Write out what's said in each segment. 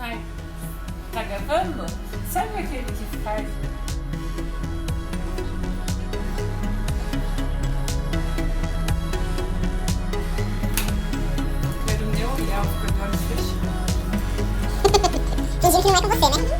Ai, tá gravando? Sabe aquele que faz? Quero nem olhar, fica de olhos fechados. Fingindo que não é com você, né?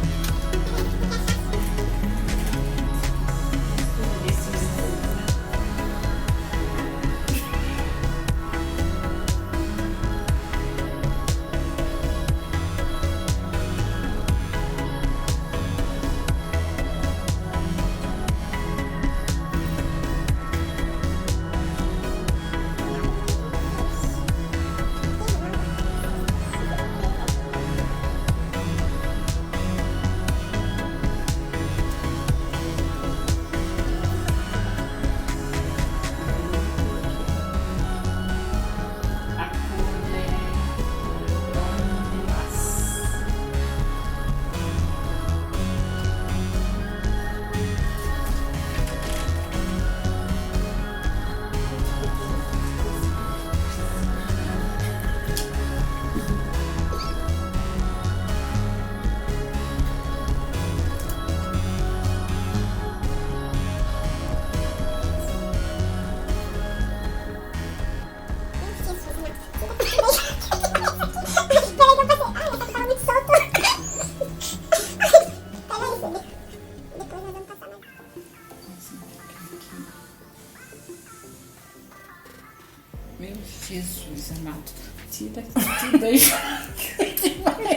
Meu Jesus amado, tira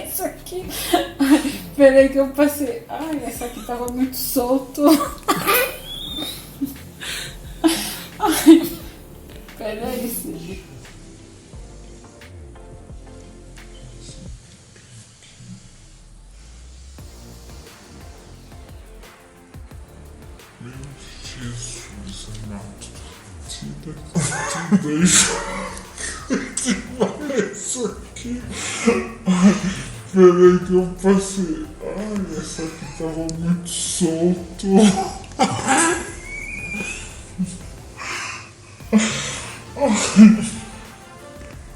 isso aqui. Ai, peraí que eu passei. Ai, essa aqui tava muito solto. Ai, peraí, Cid. Meu Jesus amado, tira isso aqui. Ai, peraí que eu passei. Ai, essa aqui tava muito solto.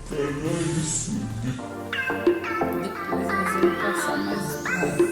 Peraí, Cid. Depois nós vamos passar mais base.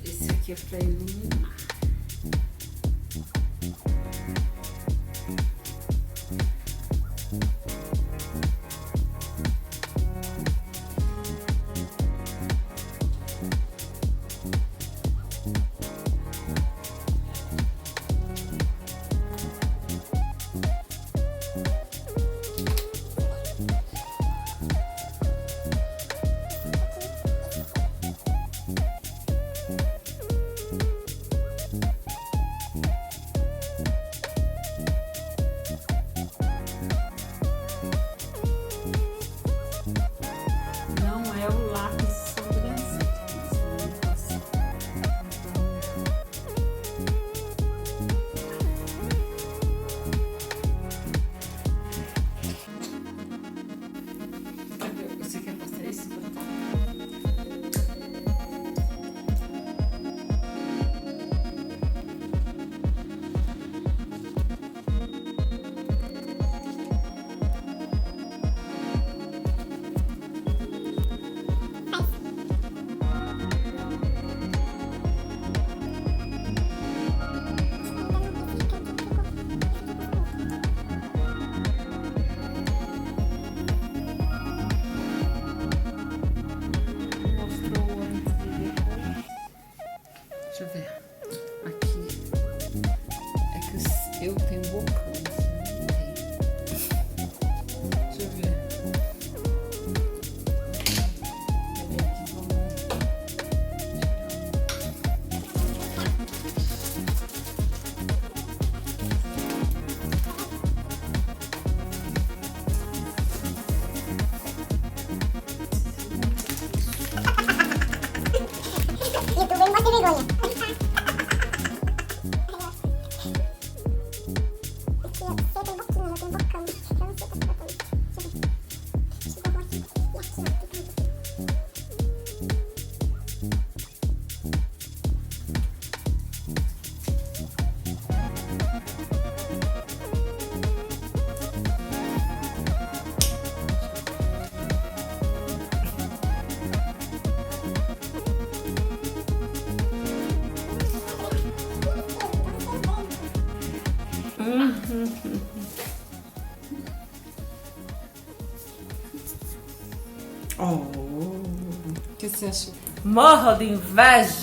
Esse aqui é pra iluminar. O que você achou? Morro de inveja.